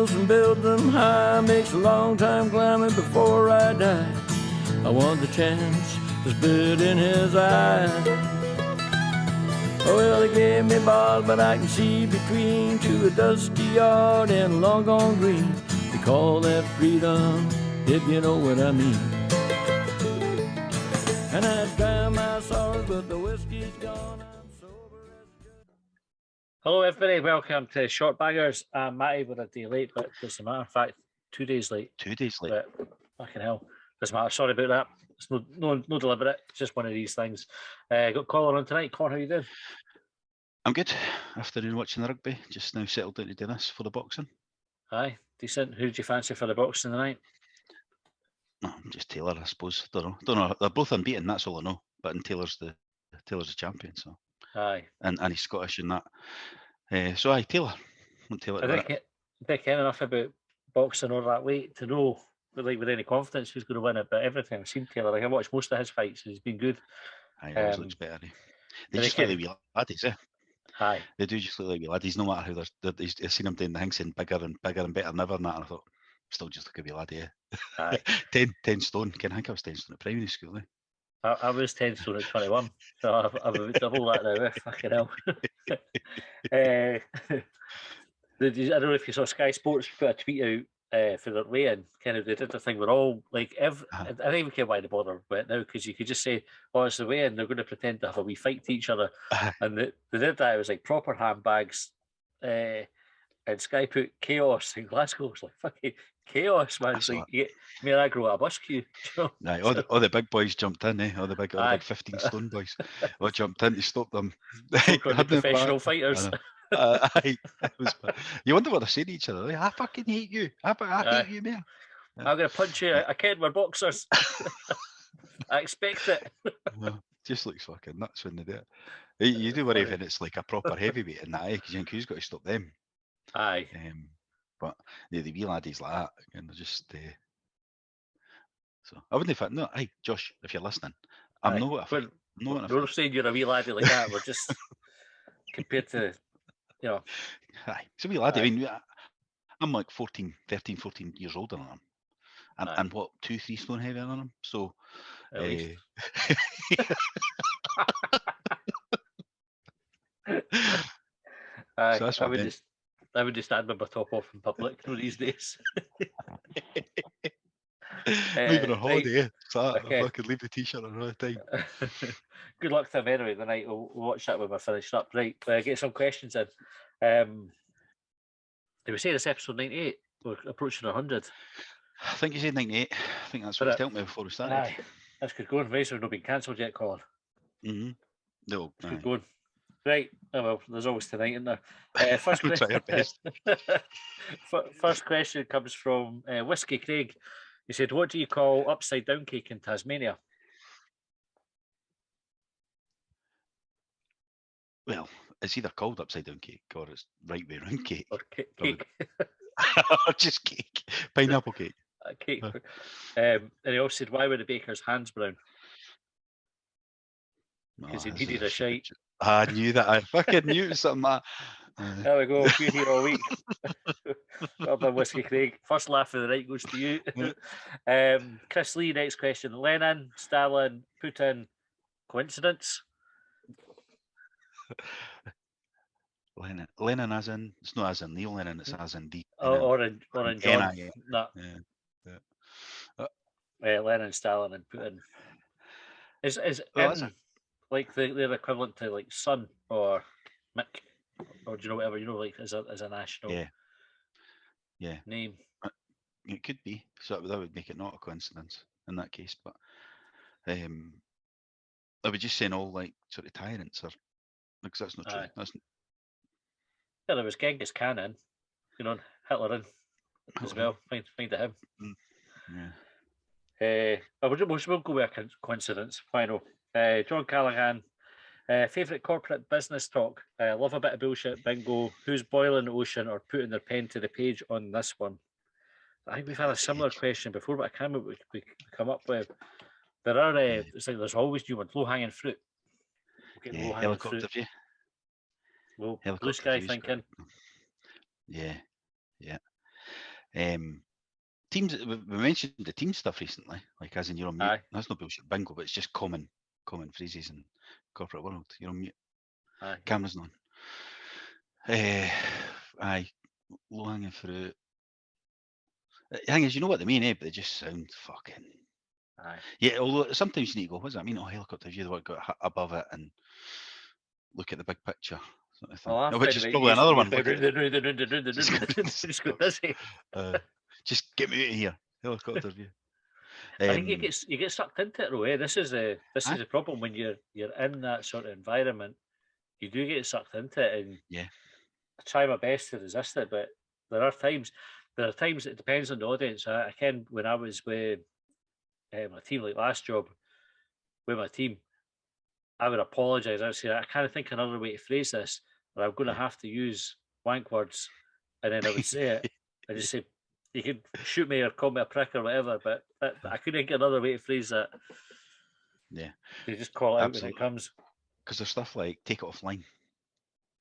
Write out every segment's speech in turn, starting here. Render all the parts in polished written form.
hills and build them high. Makes a long time climbing before I die. I want the chance to spit in his eye. Well, they gave me bars, but I can see between to a dusty yard and a long gone green. They call that freedom, if you know what I mean. And I dry my sorrows, but the whiskey's gone. I'm sober as good. Hello, everybody. Welcome to Shortbangers. I'm Matty with a day late, but doesn't matter. In fact, 2 days late. 2 days late. But fucking hell, doesn't matter. Sorry about that. It's no deliberate. It's just one of these things. Got Colin on tonight. Colin, how you doing? I'm good. Afternoon watching the rugby. Just now settled down to do this for the boxing. Aye, decent. Who did you fancy for the boxing tonight? No, just Taylor, I suppose. Don't know. They're both unbeaten. That's all I know. But Taylor's the champion. So. Aye. And he's Scottish and that. So aye, Taylor. Taylor. I think enough about boxing or that weight to know, with any confidence, who's going to win it. But every time I've seen Taylor, I watched most of his fights. He's been good. Aye, he always looks better. They just look like wee laddies, eh? Aye. They do just look like wee laddies. No matter how I've seen them doing the thing saying bigger and better than ever and that. And I thought, still just like a wee laddie, eh? Aye. 10 stone. I think I was 10 stone at primary school, eh? I was 10 stone at 21, so I've double that now. Fucking hell. I don't know if you saw Sky Sports put a tweet out for their weigh-in. Kind of, they did the thing where all I don't even care why they bother with it now, because you could just say, "Oh, it's the weigh-in." They're going to pretend to have a wee fight to each other, and they did that. It was like proper handbags. And Sky put chaos in Glasgow. It's like fucking chaos, man. It's like me and I grow at a bus queue. You know? All the big boys jumped in, eh? All the big 15 stone boys all jumped in to stop them. Professional fighters. You wonder what they're saying to each other. Like, I fucking hate you. I hate you, man. I'm going to punch you. I can't. We're boxers. I expect it. Just looks fucking nuts when they do it. You do worry when it's like a proper heavyweight in that, because you think who's got to stop them? Aye. But the wee laddies like that, and they're just. So I wouldn't have. No, hey Josh, if you're listening, I'm not. We're saying you're a wee laddie like that. We're just compared to, you know. Aye, it's a wee laddie. I mean, I'm like 13, 14 years older than him, and what 2-3 stone heavier than him. So. At least. So that's what I would just stand with my top off in public these days. Leaving a holiday, so I could leave the t-shirt on all the time. Good luck to them anyway tonight. We'll watch that when we're finished up. Right, get some questions in. Did we say this episode 98? We're approaching 100. I think you said 98. I think that's what you told me before we started. Aye, that's good going. Race have not been cancelled yet, Colin. Mm-hmm. No. Good going. Right. Oh, well, there's always tonight in there. First question. First question comes from Whiskey Craig. He said, "What do you call upside down cake in Tasmania?" Well, it's either called upside down cake or it's right way round cake. Or cake. Or just cake. Pineapple cake. Cake. And he also said, "Why were the baker's hands brown?" Because he needed a shite. I knew that. I fucking knew it was something like that. There we go. We're here all week. Well done, Whiskey Craig. First laugh of the night goes to you. Chris Lee, next question. Lenin, Stalin, Putin, coincidence? Lenin as in, it's not as in Neil Lennon, it's as in D. Or in John. No. Yeah. Lenin, Stalin, and Putin. Is like their equivalent to like Son or Mick, or do you know whatever, like as a national name? It could be. So that would make it not a coincidence in that case. But I would just saying all like sort of tyrants or because that's not true. Yeah, there was Genghis Khan in, Hitler in as well. Find it him. Yeah. We'll go with a coincidence. Final. John Callaghan, favourite corporate business talk. Love a bit of bullshit. Bingo. Who's boiling the ocean or putting their pen to the page on this one? I think we've had a similar question before, but I can't remember what we come up with. There are. It's like there's always new ones. Low hanging fruit. Helicopter view. Blue sky thinking. Yeah. Teams, we mentioned the team stuff recently, like as in you're on mute. Aye. That's no bullshit bingo, but it's just common phrases in corporate world. You're on mute. Aye. Camera's not on. Aye, low hanging fruit. The thing is, you know what they mean, but they just sound fucking. Aye. Yeah, although sometimes you need to go, what does that mean? Oh, helicopter view, the one got above it and look at the big picture. Sort of thing. Oh, No, which is probably another one. Look at Just go dizzy. just get me out of here. Helicopter view. I think you get sucked into it, though. Eh? This is the problem when you're in that sort of environment. You do get sucked into it, and Yeah. I try my best to resist it. But there are times it depends on the audience. I can when I was with my team, like last job with my team, I would apologise. I would say I can't think of another way to phrase this, but I'm going to have to use wank words, and then I would say it. I just say, you can shoot me or call me a prick or whatever, but I couldn't get another way to phrase that. Yeah. You just call it out Absolutely. when it comes. Because there's stuff like take it offline.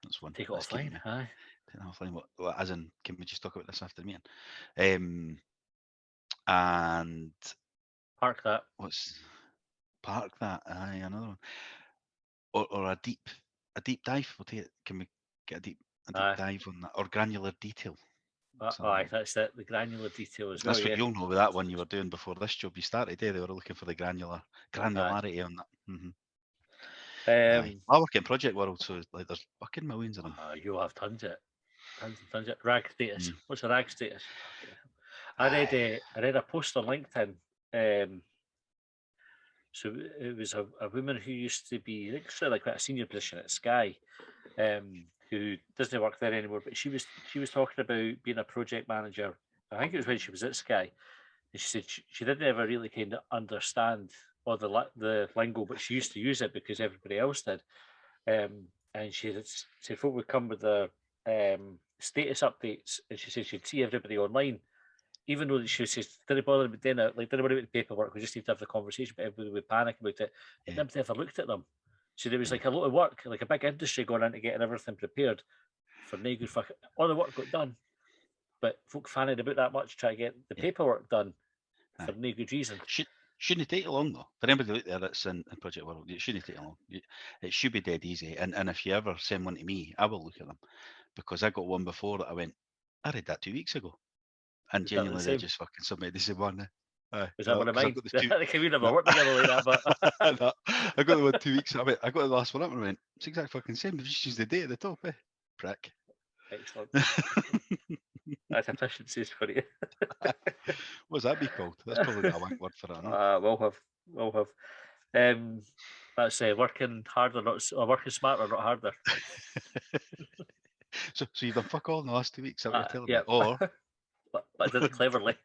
That's one. Take it That's offline. Aye. Take it offline. What, as in, can we just talk about this after the meeting? And Park that. Park that? Aye, another one. Or a deep dive. We'll take it. Can we get a deep dive on that? Or granular detail. Aye, that's it. The granular detail as well. That's what you'll know with that one you were doing before this job you started. They were looking for the granularity on that. I work in project world, so like there's fucking millions of them. You'll have tons of it. Rag status. What's a rag status? I read a post on LinkedIn. So it was a woman who used to be like quite a senior position at Sky, who doesn't work there anymore. But she was talking about being a project manager. I think it was when she was at Sky, and she said she didn't ever really kind of understand all the lingo, but she used to use it because everybody else did. And she said folk would come with the status updates, and she said she'd see everybody online. Even though she says, didn't bother with doing it, like didn't worry about the paperwork, we just need to have the conversation, but everybody would panic about it. And nobody ever looked at them. So there was like a lot of work, like a big industry going into getting everything prepared for no good fuck. All the work got done, but folk fanning about that much try to get the paperwork done for no good reason. Shouldn't take you long though. For anybody out there that's in Project World, it shouldn't take you long. It should be dead easy. And if you ever send one to me, I will look at them because I got one before that I went, I read that 2 weeks ago. And genuinely, they just fucking submitted the same one. Was that one of mine? We never worked together like that, but I got the one 2 weeks. I got the last one up and I went, it's exact fucking same. They've just used the date at the top, prick. Excellent. That's efficiencies for you. What's that be called? That's probably a wank word for it. We'll have. That's working harder, working smarter, not harder. So you've done fuck all in the last 2 weeks. Yeah. Or. But I did it cleverly.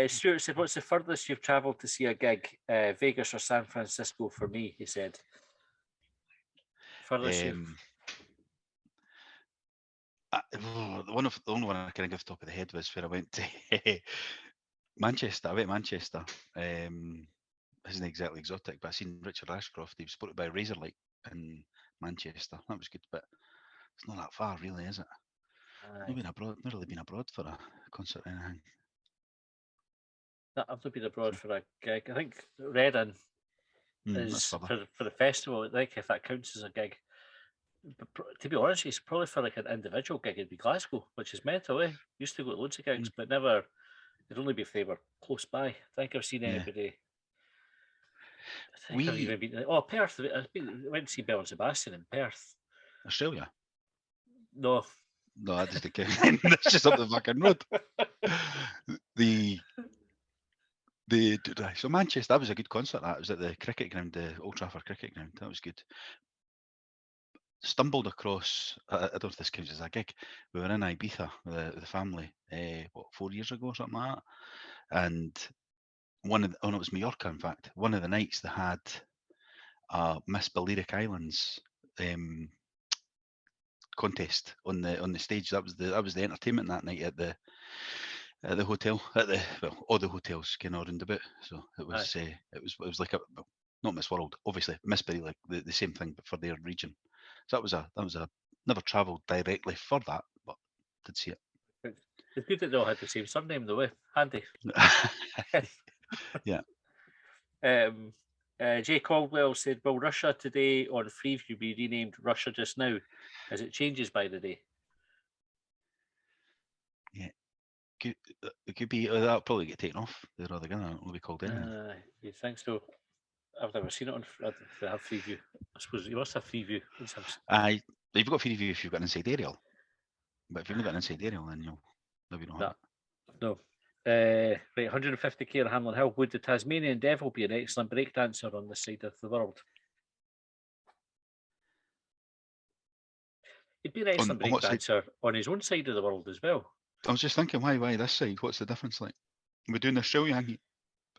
Stuart said, what's the furthest you've travelled to see a gig? Vegas or San Francisco for me, he said. Furthest the only one I can think of top of the head was where I went to Manchester. I went to Manchester. Isn't exactly exotic, but I seen Richard Ashcroft. He was spotted by Razorlight in Manchester. That was good, but it's not that far, really, is it? Not really been abroad for a concert or anything. I've not been abroad for a gig. I think Reading is for the festival. I think if that counts as a gig. But to be honest, it's probably for like an individual gig. It'd be Glasgow, which is mental. Used to go to loads of gigs, but never. It'd only be if they were close by. I think I've seen anybody. I've even been. Perth. I went to see Bell and Sebastian in Perth, Australia. No, that doesn't count. That's just up the fucking road. So Manchester, that was a good concert. That was at the cricket ground, the Old Trafford cricket ground. That was good. Stumbled across. I don't know if this counts as a gig. We were in Ibiza with the family. 4 years ago or something like that. And it was Mallorca. In fact, one of the nights they had Miss Balearic Islands contest on the stage. That was the entertainment that night at the hotel, all the hotels kind of round about. So it was it was like not Miss World, obviously Miss Balearic, like the same thing but for their region. So that was a never travelled directly for that, but did see it. It's good that they all had the same surname, though. Handy. Yeah. Jay Caldwell said, "Will Russia Today on Freeview be renamed Russia Just Now, as it changes by the day?" It could be. That'll probably get taken off. They're rather gonna. It will be called anything. You think so? I've never seen it on. They have Freeview. I suppose you must have Freeview. You've got Freeview if you've got an inside aerial, but if you've not got an inside aerial, then you'll maybe not have it. No. Right, 150k on Hamlin Hill. Would the Tasmanian Devil be an excellent breakdancer on this side of the world? He'd be an excellent breakdancer on his own side of the world as well. I was just thinking, why this side? What's the difference like? We're doing the Australia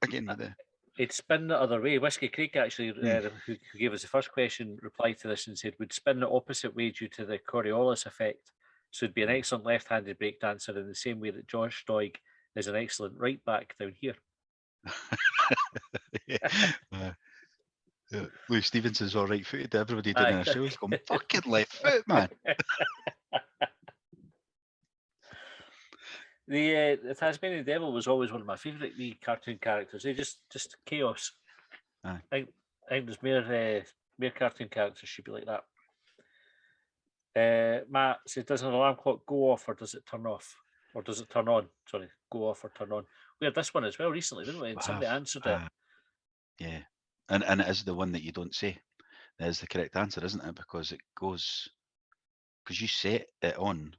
again with the. It'd spin the other way. Whiskey Creek actually, who gave us the first question, replied to this and said, would spin the opposite way due to the Coriolis effect. So it'd be an excellent left-handed breakdancer in the same way that Josh Doig is an excellent right back down here. Louis Stevenson's all right footed. Everybody doing their shows going, fucking left foot, man. The Tasmanian Devil was always one of my favourite cartoon characters. They just chaos. Aye. I think there's more cartoon characters should be like that. Matt says, does an alarm clock go off or does it turn off? Or does it turn on? Sorry, go off or turn on. We had this one as well recently, didn't we? And somebody answered it. Yeah. And it is the one that you don't say. That is the correct answer, isn't it? Because it goes... Because you set it on.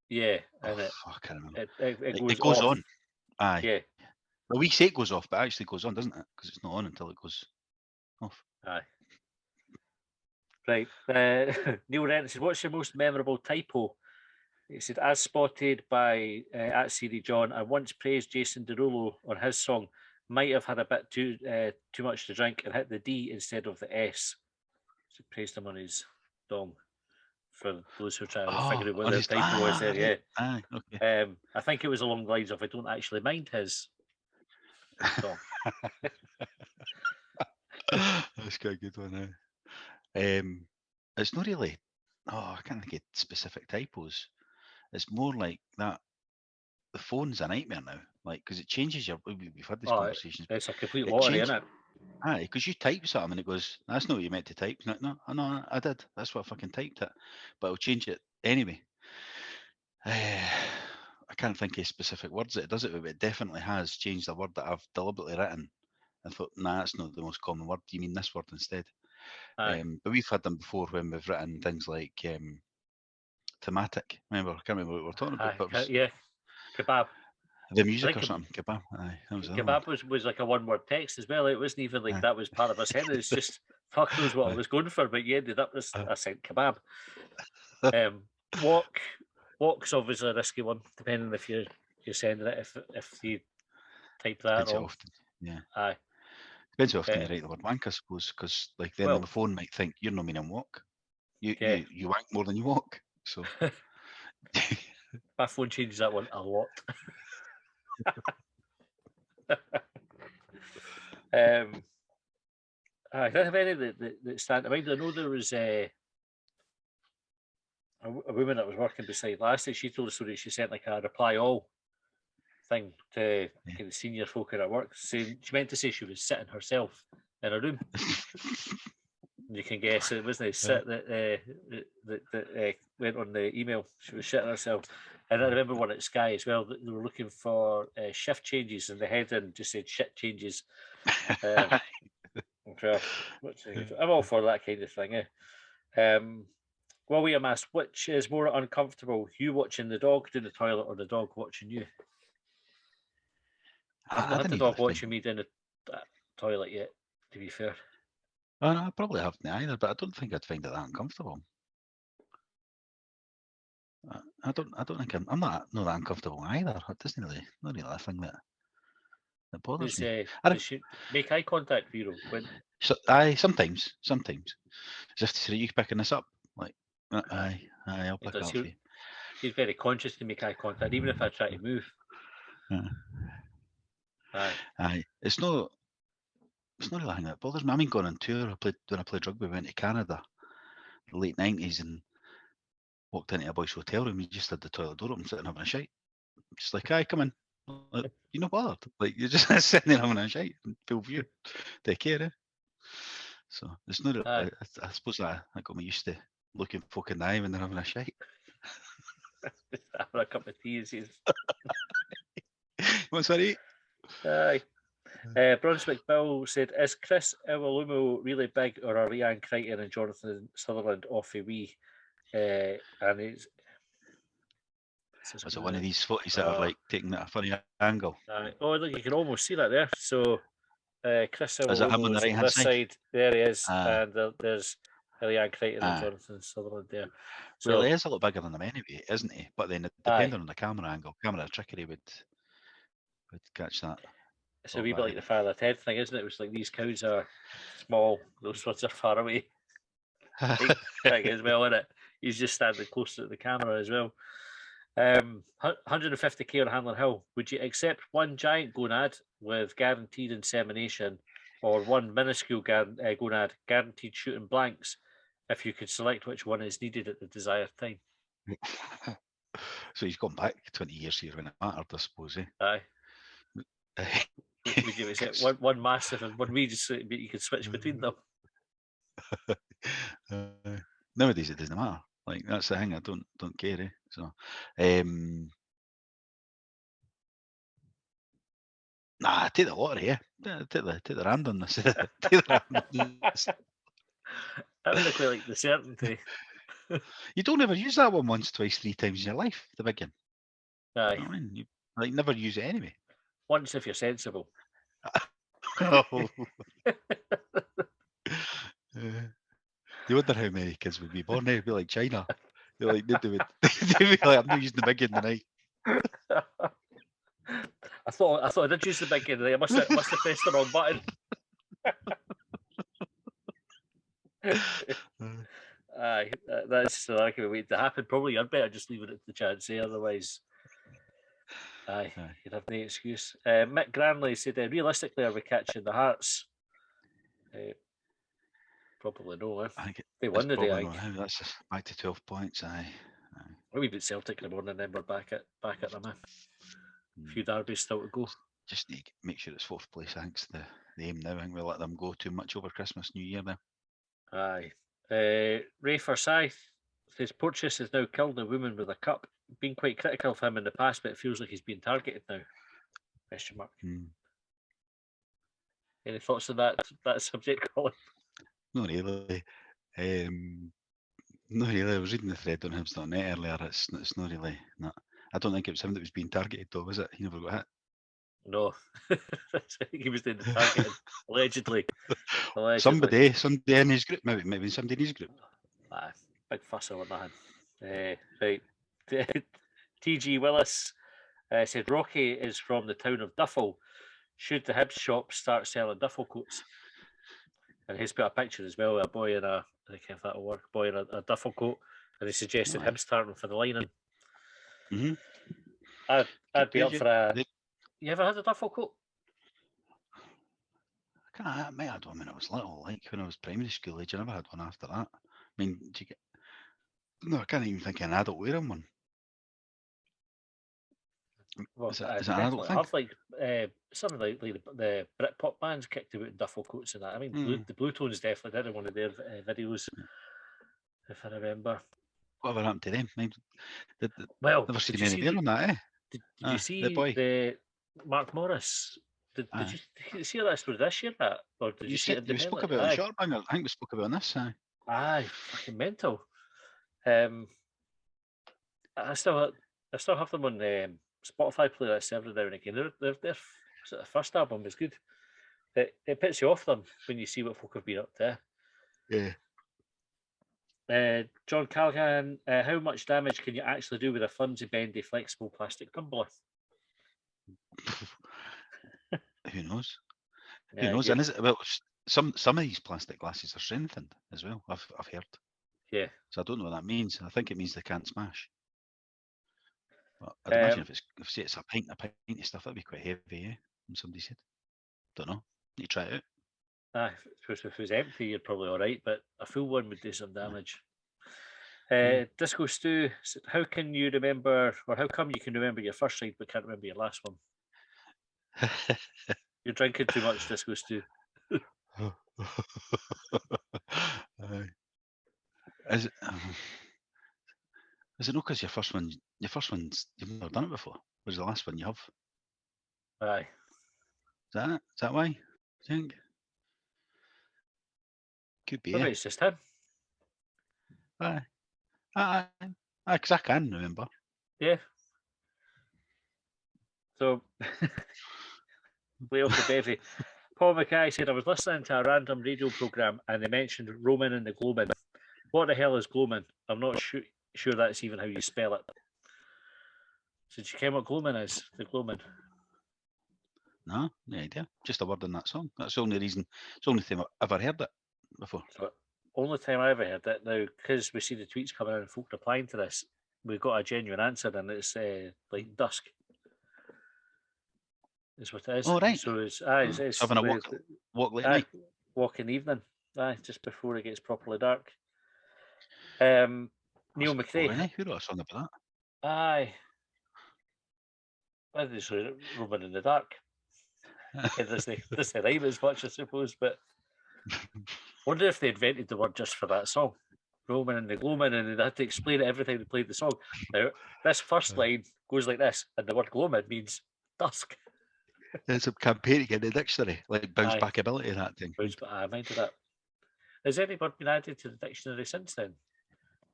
Yeah. And I can't remember. It goes off. on. Aye. Yeah. Well, we say it goes off, but it actually goes on, doesn't it? Because it's not on until it goes off. Aye. Right. Neil Renton said, what's your most memorable typo? He said, as spotted by at CD John, I once praised Jason Derulo on his song, might have had a bit too much to drink and hit the D instead of the S. So praised him on his dong. For those who are trying to figure out what the typo was there, yeah. Aye, okay. I think it was along the lines of, I don't actually mind his dong. That's quite a good one now. It's not really, I can't think of specific typos. It's more like that. The phone's a nightmare now, like, because it changes your. We've had this conversation. It's a complete lottery, isn't it? Aye, because you type something and it goes, that's not what you meant to type. No, I did. That's what I fucking typed it. But I'll change it anyway. I can't think of specific words that it does it with, but it definitely has changed a word that I've deliberately written. I thought, nah, that's not the most common word. You mean this word instead? But we've had them before when we've written things like thematic. Remember, I can't remember what we were talking about. But kebab. The music or something. Kebab. Aye, that was kebab was like a one-word text as well. It wasn't even like that was part of a sentence. It's just fuck knows what I was going for, but you ended up with I said kebab. Walk's obviously a risky one, depending if you're sending it. If you type that wrong. Often. Yeah. Aye. Depends how often you write the word wank, I suppose, because like then the phone might think you're not meaning walk. You wank more than you walk. So my phone changes that one a lot. I don't have any that stand to mind. I know there was a woman that was working beside last night. She told the story. She sent like a reply all thing to the senior folk at her work, saying she meant to say she was sitting herself in a room. You can guess it wasn't a sit that went on the email. She was shitting herself. And I remember one at Sky as well. They were looking for shift changes, and the heading just said "shit changes." I'm all for that kind of thing. Well, we asked, which is more uncomfortable, you watching the dog down the toilet or the dog watching you? I've not had the dog watching me down the toilet yet, to be fair. No, I probably haven't either, but I don't think I'd find it that uncomfortable. I don't think I'm not that uncomfortable either. It doesn't really, not really a thing that bothers me. Does she make eye contact, Vero? Sometimes. As if to say, you picking this up? Like, aye, I'll pick it up for you. She's very conscious to make eye contact, even if I try to move. Aye. It's not really a thing that bothers me. I mean, going on tour, when I played rugby, we went to Canada, the late 90s, and walked into a boys' hotel room. You just had the toilet door open, sitting having a shite. Just like, aye, come in. Like, you know what? Like, you're just sitting there having a shite and full view. Take care, eh? So it's not. Aye. I suppose that got me used to looking folk in the eye when they're having a shite. Having a cup of tea, says. What's that? Aye. Brunswick Bill said, "Is Chris Iwalumo really big, or are Leanne Crichton and Jonathan Sutherland off a wee?" And it's Was it one of these footies that are like taking at a funny angle? Oh, look, you can almost see that there. So Chris Is it him on the Iwalumo is right on hand this side. There he is, Aye. and there's Leanne Crichton and Aye. Jonathan Sutherland there. Well, So he is a lot bigger than him anyway, isn't he? But then, depending on the camera angle, camera trickery would catch that. it's a wee bit like the Father Ted thing, isn't it? It was like these cows are small, those ones are far away. Big as well, isn't it? He's just standing close to the camera as well. 150k on Handler Hill. Would you accept one giant gonad with guaranteed insemination, or one minuscule gonad guaranteed shooting blanks, if you could select which one is needed at the desired time? So he's gone back 20 years here when it mattered, I suppose. Aye. Would you accept one massive and one wee, just so you could switch between them? Nowadays it doesn't matter. Like, that's the thing. I don't care. Eh? So, nah, take the lottery. Yeah, take the randomness. Take the randomness. I would quite like the certainty. You don't ever use that one once, twice, 3 times in your life. The big one. Aye. You know what I mean? You like never use it anyway. Once if you're sensible. Oh. You wonder how many kids would be born there. It'd be like China. They're like, they'd be like, I'm not using the big one tonight. I thought I did use the big one. I must have pressed the wrong button. Aye, that's not going to wait to happen. Probably I'd better just leave it at the chance, otherwise. Aye, you'd have no excuse. Mick Granley said, realistically, are we catching the Hearts? Probably no. I think they won the day. That's back to 12 points. Aye. We beat Celtic in the morning, then we're back at them. A few derbies still to go. Just need to make sure it's 4th place. I think the aim now. I think we'll let them go too much over Christmas, New Year there. Aye. Ray Forsyth says Porteous has now killed a woman with a cup. Been quite critical of him in the past, but it feels like he's being targeted now. Question mark. Any thoughts on that subject, Colin? Not really. Not really. I was reading the thread on Hibs.net earlier. It's not really. No. I don't think it was him that was being targeted, though, was it? He never got hit. No. I think he was doing the targeting. Allegedly. Somebody in his group, maybe somebody in his group. Big fuss over that. Right. TG Willis said Rocky is from the town of Duffel. Should the Hibs shop start selling duffel coats? And he's put a picture as well of a boy in I think if that'll work, boy in a duffel coat, and he suggested Hibs starting for the lining. I'd be up for a. You ever had a duffel coat? I might have had one when I was little, like when I was primary school age. I never had one after that. I mean, do you get? No, I can't even think of an adult wearing one. Well, is it an adult thing? Like something like the Britpop bands kicked about in duffel coats and that. I mean, the Blue Tones definitely did in one of their videos, if I remember. Whatever happened to them? Never seen any there on that, eh? Did you see the Mark Morris? Did you see that story this year? Or did you see it? We spoke about it on Shortbangers. I think we spoke about this. Aye, fucking mental. I still have them on Spotify playlist every now and again. Their first album was good. It puts you off them when you see what folk have been up to. Yeah. John Callaghan, how much damage can you actually do with a flimsy, bendy, flexible plastic tumbler? Who knows? Who knows? And is it some of these plastic glasses are strengthened as well? I've heard. Yeah. So I don't know what that means. I think it means they can't smash. But I'd imagine if it's a pint of stuff, that'd be quite heavy, yeah? Somebody said. Don't know. Need to try it out. If it was empty, you're probably all right, but a full one would do some damage. Disco Stew, how can you remember, or how come you can remember your first ride but can't remember your last one? You're drinking too much, Disco Stew. Aye. Is it not because your first one's you've never done it before? Was the last one you have? Aye. Is that it? Is that why? I think. Could be. Maybe it's just him. Aye. Because I can remember. Yeah. So, way off the bevy. Paul Mackay said, I was listening to a random radio programme and they mentioned Roman and the Gloman. What the hell is Gloman? I'm not sure that's even how you spell it. So did you care what Gloman is? The Gloman. No, no idea. Just a word in that song. That's the only reason. It's the only time I've ever heard it before. So, only time I ever heard it. Now, because we see the tweets coming in and folk replying to this, we've got a genuine answer and it's like dusk. Is what it is. Oh, right. So it's having a walk late night. Walk in the evening. Just before it gets properly dark. Neil McRae. Who wrote a song about that? Aye. I just Roman in the dark. There's the rhyme as much, I suppose, but wonder if they invented the word just for that song. Roman and the Gloman, and they had to explain it every time they played the song. Now, this first line goes like this, and the word Gloman means dusk. There's some campaigning in the dictionary, like bounce Aye. back ability and that thing. I minded that. Has any word been added to the dictionary since then?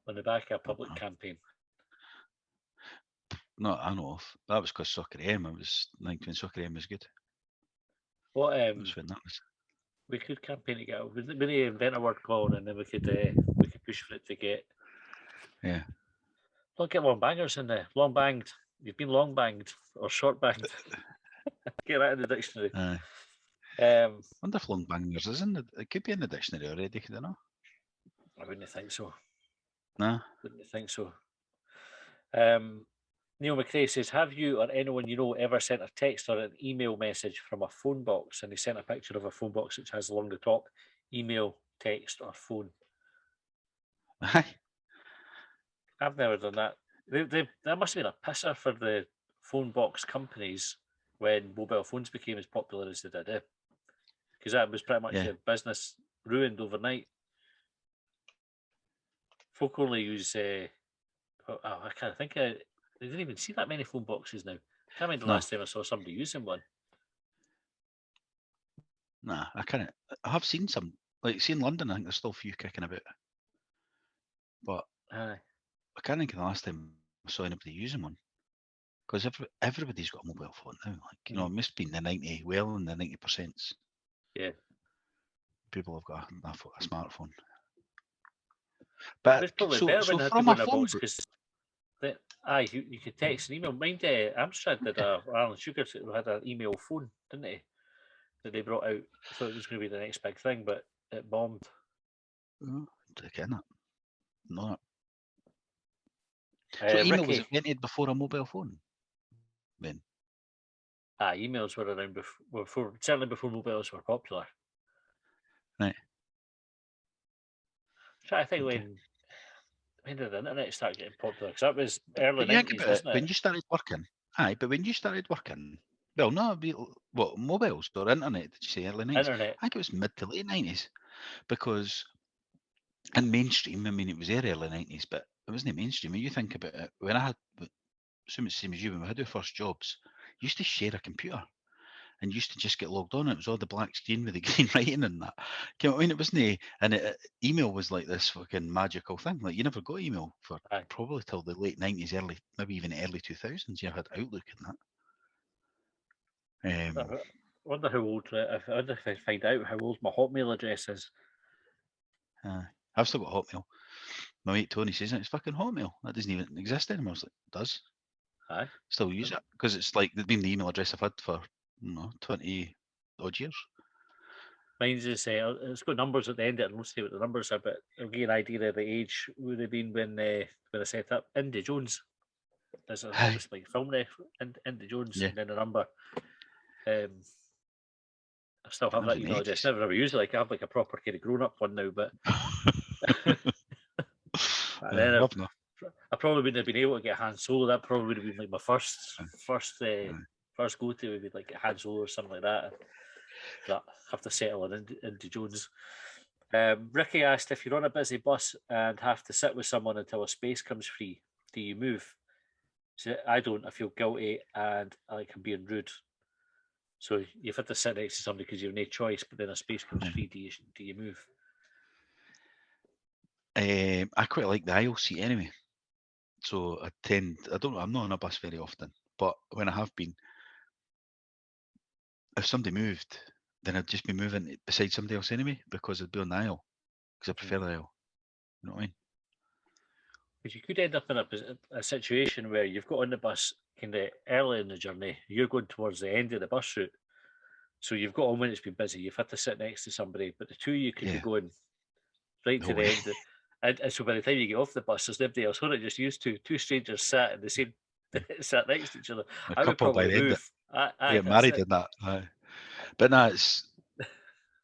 On the back of a public campaign? No, I know of. That was because Soccer AM. I think when Soccer AM was good. What That's when that was. we could campaign to get. We need to invent a word called, and then we could push for it to get. Yeah. Don't get longbangers in there. Long banged. You've been long banged or short banged. Get that in the dictionary. Aye. I wonder if Longbangers is in it could be in the dictionary already, could it not? I wouldn't think so. Nah. Wouldn't think so. Neil McRae says, have you or anyone you know ever sent a text or an email message from a phone box? And he sent a picture of a phone box which has along the top email, text, or phone. Aye. I've never done that. That must have been a pisser for the phone box companies when mobile phones became as popular as they did. Because that was pretty much a business ruined overnight. Folk only use. I can't think. They didn't even see that many phone boxes now. I can't remember the last time I saw somebody using one. Nah, I have seen some. Like, see in London, I think there's still a few kicking about. But I can't think of the last time I saw anybody using one. Because everybody's got a mobile phone now. Like, you know, it must be in the 90%. Yeah. People have got a smartphone. But it's probably so better when they had to from go a in a phone box because you could text and email. Mind Amstrad did Alan Sugar had an email phone, didn't he? That they brought out. I thought it was going to be the next big thing, but it bombed. Again, that. No. So email was invented before a mobile phone? Then? Emails were around before certainly before mobiles were popular. Right. I think when did the internet start getting popular? Because that was early 90s, wasn't it? When you started working, but when you started working, well, no, what, mobiles or internet, did you say early 90s? Internet. I think it was mid to late 90s. Because in mainstream, I mean, it was early 90s, but it wasn't mainstream. When you think about it, when I had, assume it's the same as you, when we had our first jobs, you used to share a computer. And used to just get logged on. It was all the black screen with the green writing and that. You know what I mean? It wasn't, and email was like this fucking magical thing. Like, you never got email for probably till the late 90s, maybe even early 2000s. You had Outlook and that. I wonder how old. I wonder if I find out how old my Hotmail address is. I've still got Hotmail. My mate Tony says it's fucking Hotmail. That doesn't even exist anymore. I was like, it does. Aye. Still use it because it's like been the email address I've had for 20 odd years. Mine's just it's got numbers at the end. I don't say what the numbers are, but I'll give you an idea of the age would have been when I set up Indy Jones. There's obviously film ref Indy Jones and then a number. I still have that email address. Never ever use it. Like I have like a proper kind of grown up one now, but And then I've not. I probably wouldn't have been able to get Han Solo. That probably would have been like my first go to would be like Han Solo or something like that. But have to settle into Jones. Ricky asked, if you're on a busy bus and have to sit with someone until a space comes free, do you move? So I don't. I feel guilty and I can being rude. So you've had to sit next to somebody because you have no choice, but then a space comes free. Do you move? I quite like the aisle seat anyway. So I'm not on a bus very often, but when I have been, if somebody moved, then I'd just be moving beside somebody else anyway, because I'd be on the aisle, because I prefer the aisle. You know what I mean? Because you could end up in a situation where you've got on the bus kind of early in the journey, you're going towards the end of the bus route. So you've got on when it's been busy, you've had to sit next to somebody, but the two of you could be going right to the end. And so by the time you get off the bus, there's nobody else on it, just used to two strangers sat in the same sat next to each other. I would probably move. Get married in that. But no, it's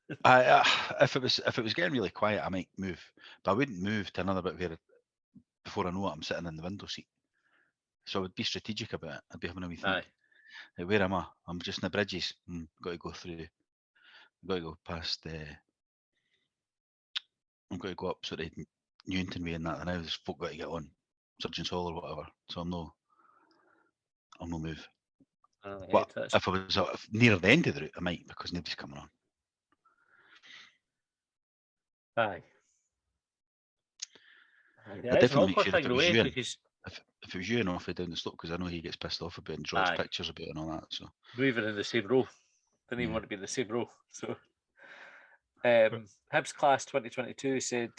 if it was getting really quiet, I might move, but I wouldn't move to another bit before I know it, I'm sitting in the window seat. So I would be strategic about it. I'd be having a wee think. Hey, where am I? I'm just in the bridges. Got to go through. Got to go past. I've got to go up sort of Newington Way and that. And now there's folk got to get on Surgeons Hall or whatever. So I'll no move. But if I was near the end of the route, I might, because nobody's coming on. Aye. I definitely make sure if it was you, if it was you and off down the slope, because I know he gets pissed off about and draws pictures about it and all that. So we're even in the same row. Didn't even want to be in the same row. So Hibs Class 2022 said,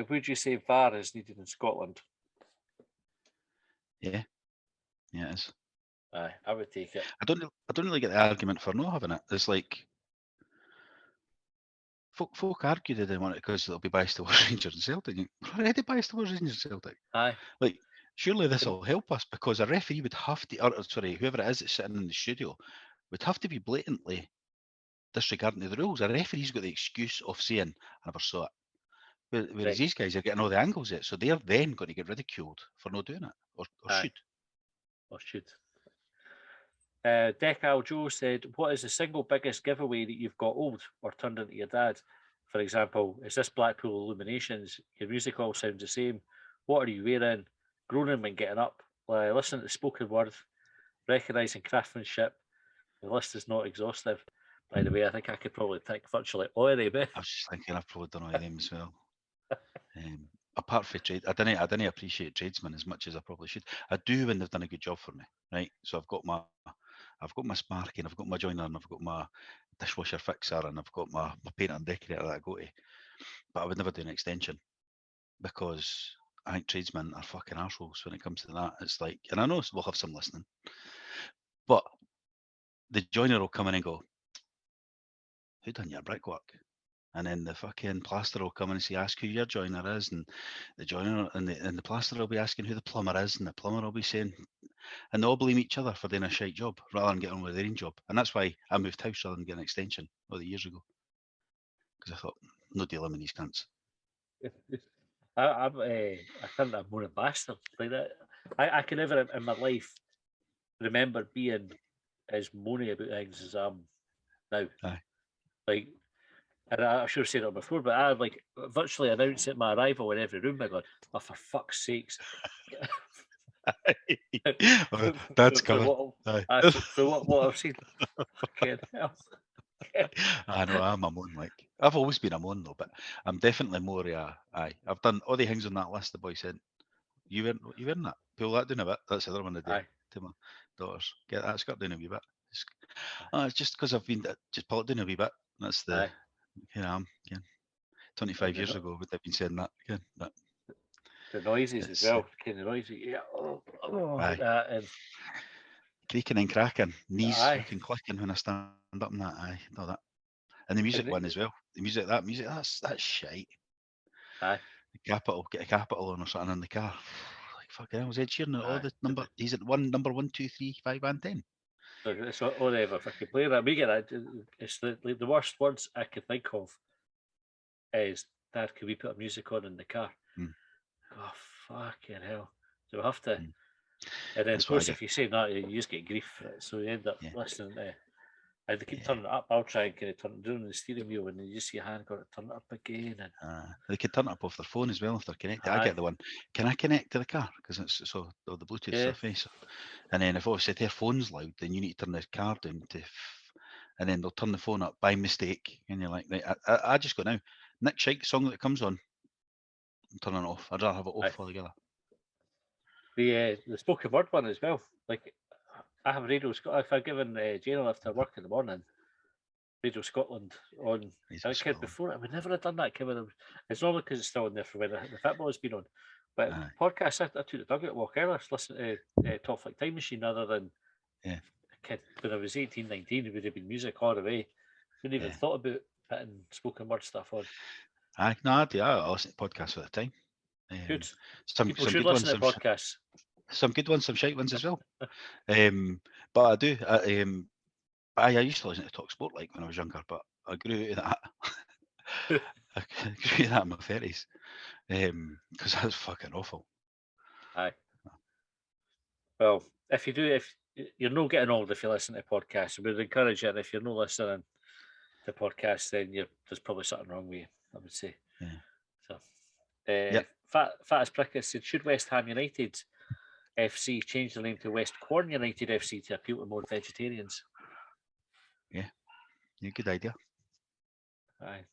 would you say VAR is needed in Scotland? Yeah, it is. Aye, I would take it. I don't really get the argument for not having it. It's like folk argue they didn't want it because they'll be biased towards Rangers and Celtic. We're already biased towards Rangers and Celtic. Aye. Like, surely this will help us, because a referee would have to, or sorry, whoever it is that's sitting in the studio would have to be blatantly disregarding the rules. A referee's got the excuse of saying, I never saw it. Whereas these guys are getting all the angles at it, so they're then going to get ridiculed for not doing it, or should. Or should. Decal Joe said, what is the single biggest giveaway that you've got old or turned into your dad? For example, is this Blackpool Illuminations? Your music all sounds the same. What are you wearing? Groaning when getting up. Listen to the spoken word. Recognising craftsmanship. The list is not exhaustive. By the way, I think I could probably think virtually all of them. I was just thinking I've probably done all of them as well. Apart from trade, I didn't appreciate tradesmen as much as I probably should. I do when they've done a good job for me, right? So I've got my sparking, I've got my joiner, and I've got my dishwasher fixer, and I've got my painter and decorator that I go to. But I would never do an extension, because I think tradesmen are fucking arseholes when it comes to that. It's like, and I know we'll have some listening, but the joiner will come in and go, who done your brickwork? And then the fucking plasterer will come in and say, ask who your joiner is, and the joiner and the plasterer will be asking who the plumber is, and the plumber will be saying, and they all blame each other for doing a shite job rather than getting on with their own job. And that's why I moved house rather than getting an extension all the years ago, because I thought, no dealing with these cunts. I think I'm more a bastard like that. I can never in my life remember being as moany about things as I am now. Aye. Like, and I should have said it before, but I like virtually announced at my arrival in every room. I go, oh, for fuck's sakes. That's coming. For what I've seen. Fucking hell. I know, I'm a moan. Like, I've always been a moan though, but I'm definitely more aye. I've done all the things on that list the boy said. You wearing that? Pull that down a bit. That's the other one I did to my daughters. Get that skirt down a wee bit. It's just because I've been just pull it down a wee bit. That's the I'm 25 years ago would have been saying that again. But the noises as well. Kind of noisy. Like that, and creaking and cracking, knees fucking clicking when I stand up and that. Aye, all that. And the music one as well. The music, that's shite. Aye. Get a Capital on or something in the car. Like fucking hell, was Ed Sheeran all the number? He's at number 1, 2, 3, 5, and 10. It's all they ever fucking play that. We get that. It's the worst words I could think of is, Dad, can we put music on in the car? Oh, fucking hell. So we have to. Mm. And then, of That's what I course, get. if you say that, you just get grief for it. So you end up Yeah. listening to. And they keep Yeah. turning it up. I'll try and kind of turn it down the steering wheel, and you just see your hand got to turn it up again. And They can turn it up off their phone as well if they're connected. I Aye. get the one. Can I connect to the car? Because it's so the Bluetooth Yeah. surface. And then if obviously their phone's loud, then you need to turn the car down to, and then they'll turn the phone up by mistake, and you're like, right, I just go now. Nick Shike song that comes on, I'm turning it off. I'd rather have it off Aye. altogether. The spoken word one as well. Like I have Radio Scotland. If I've given Jane a lift to work in the morning, Radio Scotland on. Radio I kid Scotland. before I would never have done that. It's normally because it's still in there for when the football has been on. But Aye. podcasts, I took the dugout walk earlier, listening to Top Flight Time Machine rather than Yeah. a kid. When I was 18, 19, it would have been music all the way. Couldn't even Yeah. thought about putting spoken word stuff on. Aye, no, I do. I listen to podcasts all the time. Good. Some People some should good ones, listen to podcasts. some good ones, some shite ones as well. But I do. I used to listen to Talk Sport like when I was younger, but I grew out of that. I grew out of that in my 30s because that's fucking awful. Aye. Well, if you're not getting old if you listen to podcasts, we'd encourage it. And if you're not listening to podcasts, then there's probably something wrong with you, I would say. Yeah. So, Yep. Fattest Prickett said, should West Ham United FC change the name to West Corn United FC to appeal to more vegetarians? Yeah, good idea. Aye.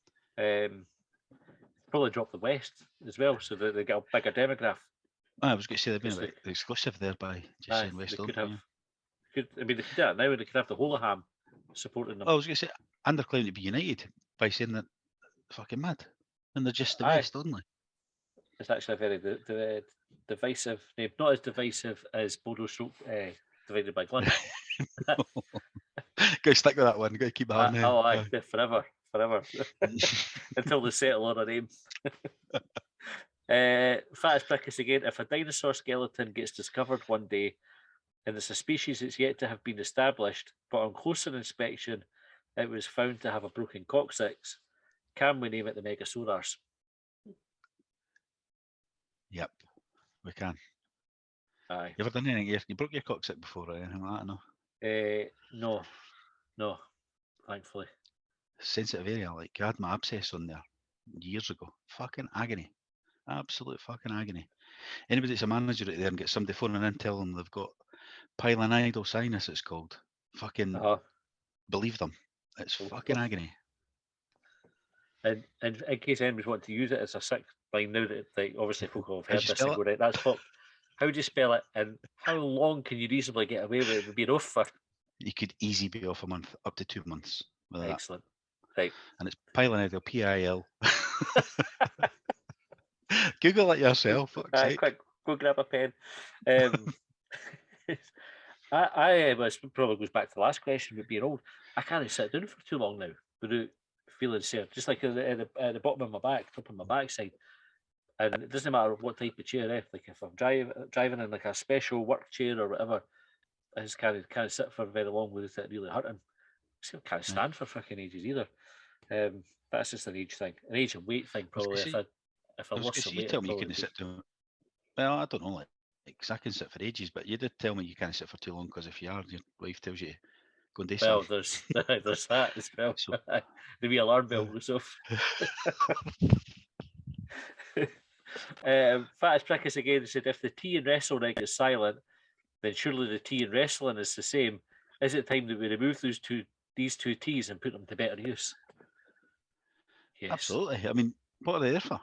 Probably drop the West as well, so that they get a bigger demographic. I was going to say they've been a Because bit exclusive there by just saying West they Ham. could have. They could do that now, and they could have the whole of Ham supporting them. I was going to say, and they're claiming to be United by saying that fucking mad, and they're just the Aye. West only. It's actually a very divisive name, not as divisive as Bodo Stroke divided by Glen. Got to stick with that one. Got to keep that on there. Aye, forever, until they settle on a name. Fattest Prickett again. If a dinosaur skeleton gets discovered one day, and it's a species that's yet to have been established, but on closer inspection, it was found to have a broken coccyx, can we name it the Megasaurus? Yep, we can. Aye. You ever done anything? You broke your coccyx before or anything like that? No. No, thankfully. Sensitive area. Like I had my abscess on there years ago. Fucking agony. Absolute fucking agony. Anybody that's a manager out there and get somebody phoning in telling them they've got pilonidal sinus, it's called. Fucking believe them. It's fucking agony. And in case anybody's wanting to use it as a sick line now that obviously folk have heard this and go, right, that's fucked. How do you spell it, and how long can you reasonably get away with it being off for? You could easily be off a month, up to 2 months. With Excellent. That. Right. And it's pilonidal, PIL. Google it yourself. Quick, go grab a pen. I probably goes back to the last question about being old. I can't sit down for too long now without feeling sick. Just like at the bottom of my back, top of my backside. And it doesn't matter what type of chair. Like if I'm driving in like a special work chair or whatever, I just can't sit for very long without it really hurting. I still can't stand for fucking ages either. That's just an age thing, an age and weight thing probably. If I lost some weight, tell me you couldn't sit down. Well, I don't know, like, because I can sit for ages, but you did tell me you can't sit for too long because if you are, your wife tells you to go and do something. Well, there's that as well. So, the wee alarm bell goes off. Fattest Prickett again said, if the T in wrestle ring is silent, then surely the T in wrestling is the same. Is it time that we remove these two T's and put them to better use? Yes. Absolutely. I mean, what are they there for?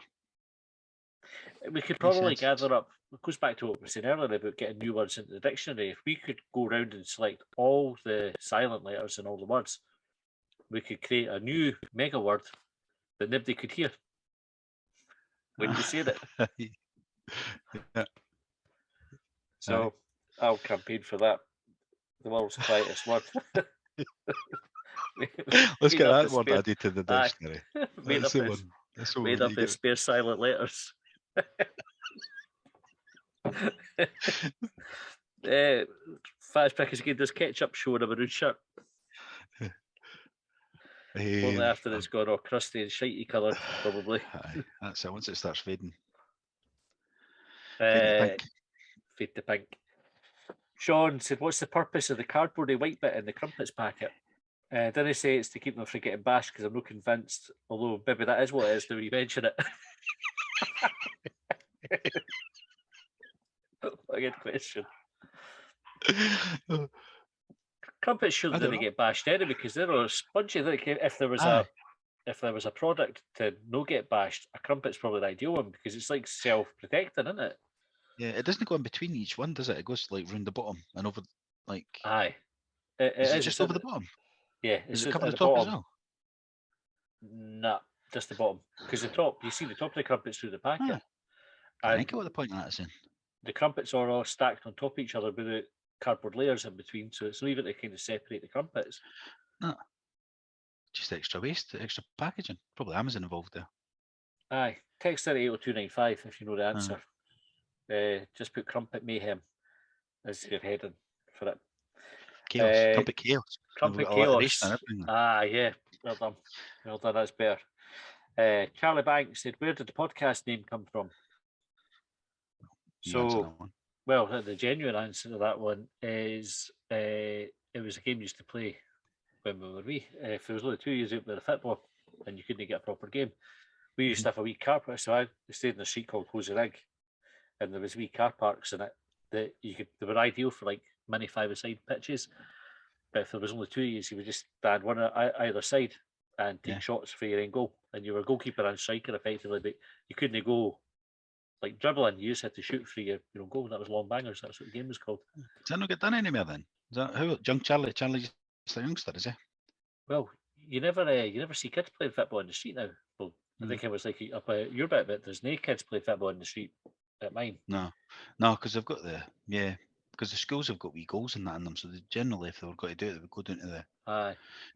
We could probably gather up. It goes back to what we were saying earlier about getting new words into the dictionary. If we could go around and select all the silent letters in all the words, we could create a new mega word that nobody could hear when you said it. Yeah. So I'll campaign for that. The world's quietest word. Let's get that word added to the dictionary. Made up in spare silent letters. Fattest Prickett again, does ketchup show on a maroon shirt? Only after it's gone all crusty and shitey coloured, probably. That's it, once it starts fading. Think. Fade the pink. Sean said, "What's the purpose of the cardboardy white bit in the crumpets packet?" Didn't I say it's to keep them from getting bashed? Because I'm not convinced. Although maybe that is what it is. Do you mention it? What a good question. Crumpets shouldn't don't really know. get bashed anyway because they're all spongy. Like if there was a product to no get bashed, a crumpet's probably the ideal one because it's like self-protecting, isn't it? Yeah, it doesn't go in between each one, does it? It goes like round the bottom and over, like. Aye. Is it It's just over the bottom? Yeah, Does it's it just cover at the the top as bottom. well? Nah, just the bottom. Because the top, you see the top of the crumpets through the packet. I And think what the point of that is in. the crumpets are all stacked on top of each other without cardboard layers in between, so it's not even to kind of separate the crumpets. No. Just extra waste, extra packaging. Probably Amazon involved there. Aye, text at 80295 if you know the answer. Just put crumpet mayhem as your heading for it. Chaos. Crumpet chaos. Crumpet Got alliteration chaos. and everything. Yeah, well done. Well done, that's better. Charlie Banks said, "Where did the podcast name come from?" You answer So, that one. well, the genuine answer to that one is it was a game we used to play when we were wee. If there was only 2 years out with a football and you couldn't get a proper game, we used to have a wee car park. So I stayed in a street called Hosey Rig, and there was wee car parks in it that they were ideal for like mini five-a-side pitches. But if there was only 2 years, you would just stand one on either side and take shots for your own goal, and you were goalkeeper and striker effectively, but you couldn't go like dribbling. You just had to shoot for your own goal. That was Longbangers. That's what the game was called. Does that not get done anymore then? Is that who? Young Charlie? Charlie's a youngster, is he? Well, you never see kids playing football in the street now. Well, I think it was like up your bit, but there's no kids playing football in the street at mine. No, because they've got because the schools have got wee goals and that in them. So they generally, if they were going to do it, they would go down to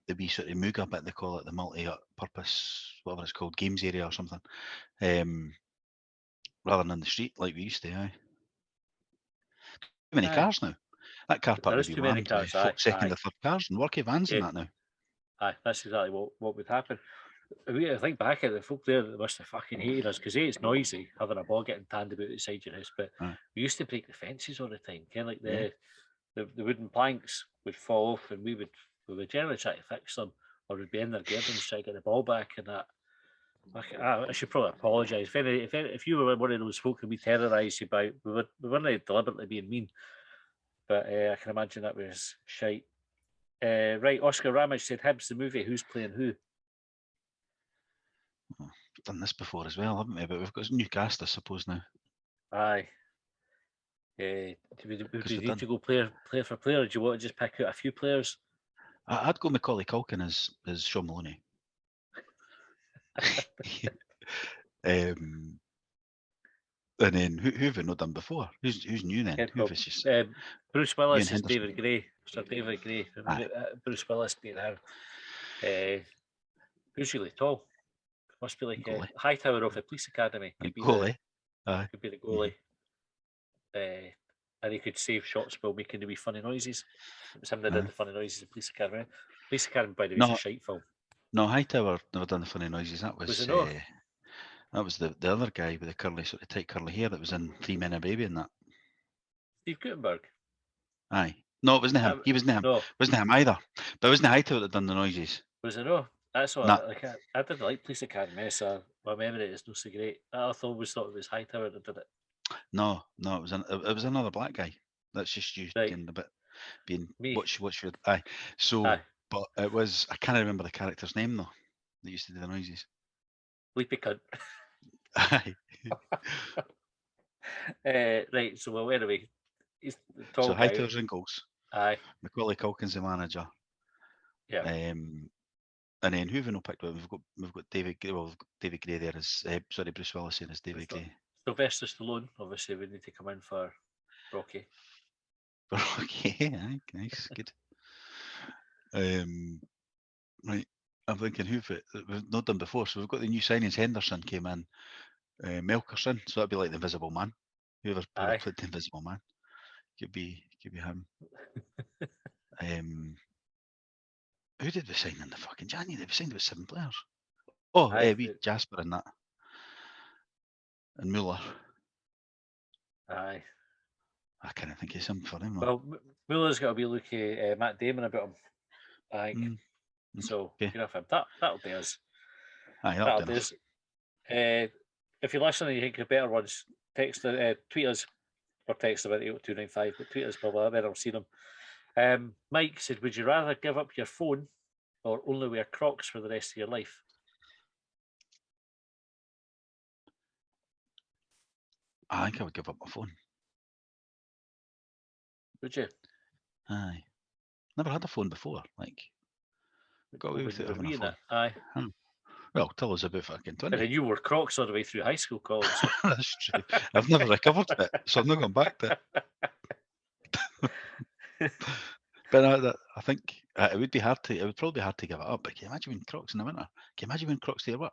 the wee sort of Mooga bit, they call it, the multi-purpose, whatever it's called, games area or something, rather than in the street like we used to. Too many cars now. That car park There would is be too many rammed cars. with second or third cars and working vans and that now. Aye, that's exactly what would happen. I think back at the folk there, they must have fucking hated us because it's noisy having a ball getting tanned about outside your house. But we used to break the fences all the time. Kind of like the wooden planks would fall off, and we would generally try to fix them, or we'd be in their gardens trying to get the ball back and that. I should probably apologise if you were one of those folk that we terrorised you by. We weren't deliberately being mean, but I can imagine that was shite. Right, Oscar Ramage said Hibs the movie. Who's playing who? We've done this before as well, haven't we? But we've got a new cast, I suppose, now. Aye. Do we need to go player for player? Or do you want to just pick out a few players? I'd go Macaulay Culkin as Sean Maloney. And then who have we not done before? Who's new then? Bruce Willis is David Gray. Sir David Gray. Bruce Willis being him. Who's really tall? Must be like a Hightower of the police academy. Could be the goalie. And he could save shots while making the wee funny noises. It was him that did the funny noises in Police Academy. Police Academy, by the way, is a shite film. No, Hightower never done the funny noises. That was it not? That was the other guy with the tight curly hair that was in 3 Men and a Baby and that. Steve Guttenberg. Aye. No, it wasn't him. He wasn't him. No. Wasn't him either. But it wasn't Hightower that done the noises. Was it no? That's what I didn't like Police Academy, so my memory is not so great. I always thought it was Hightower that did it. No, it was another black guy. That's just you getting a bit being what's your aye. So but it was, I can't remember the character's name though. That used to do the noises. Leapy cunt. Aye. Right, so where are we? He's the tall so guy. Hightower's in goals. Aye. Macaulay Culkin's the manager. Yeah. And then who have we not picked up? We've got David Gray. Well, David Gray there as Bruce Willis as David Gray. Sylvester Stallone, obviously, we need to come in for Rocky. Aye, nice, good. Right, I'm thinking we've not done before. So we've got the new signings. Henderson came in, Melkerson, so that'd be like the Invisible Man. Whoever played the Invisible Man, could be him. Who did we sign in the fucking January? We signed about 7 players. Oh, we Jasper and that. And Muller. Aye. I can't think of something for him. Well, Muller's got to be looking at Matt Damon about him. I think. So, okay. good enough for him. That'll do us. Aye, That'll that'll do do us. If you're listening and you think of better ones, tweet us or text about 80295, but tweet us probably. I better see them. Mike said, would you rather give up your phone or only wear Crocs for the rest of your life? I think I would give up my phone. Would you? Aye. Never had a phone before. Like, got away with it having a phone. Aye. Well, tell us about fucking 20. And then you wore Crocs all the way through high school, Colin. So. That's true. I've never recovered it, so I'm not going back to it. But I think it would be hard to. It would probably be hard to give it up. But can you imagine wearing Crocs in the winter? Can you imagine wearing Crocs to your work?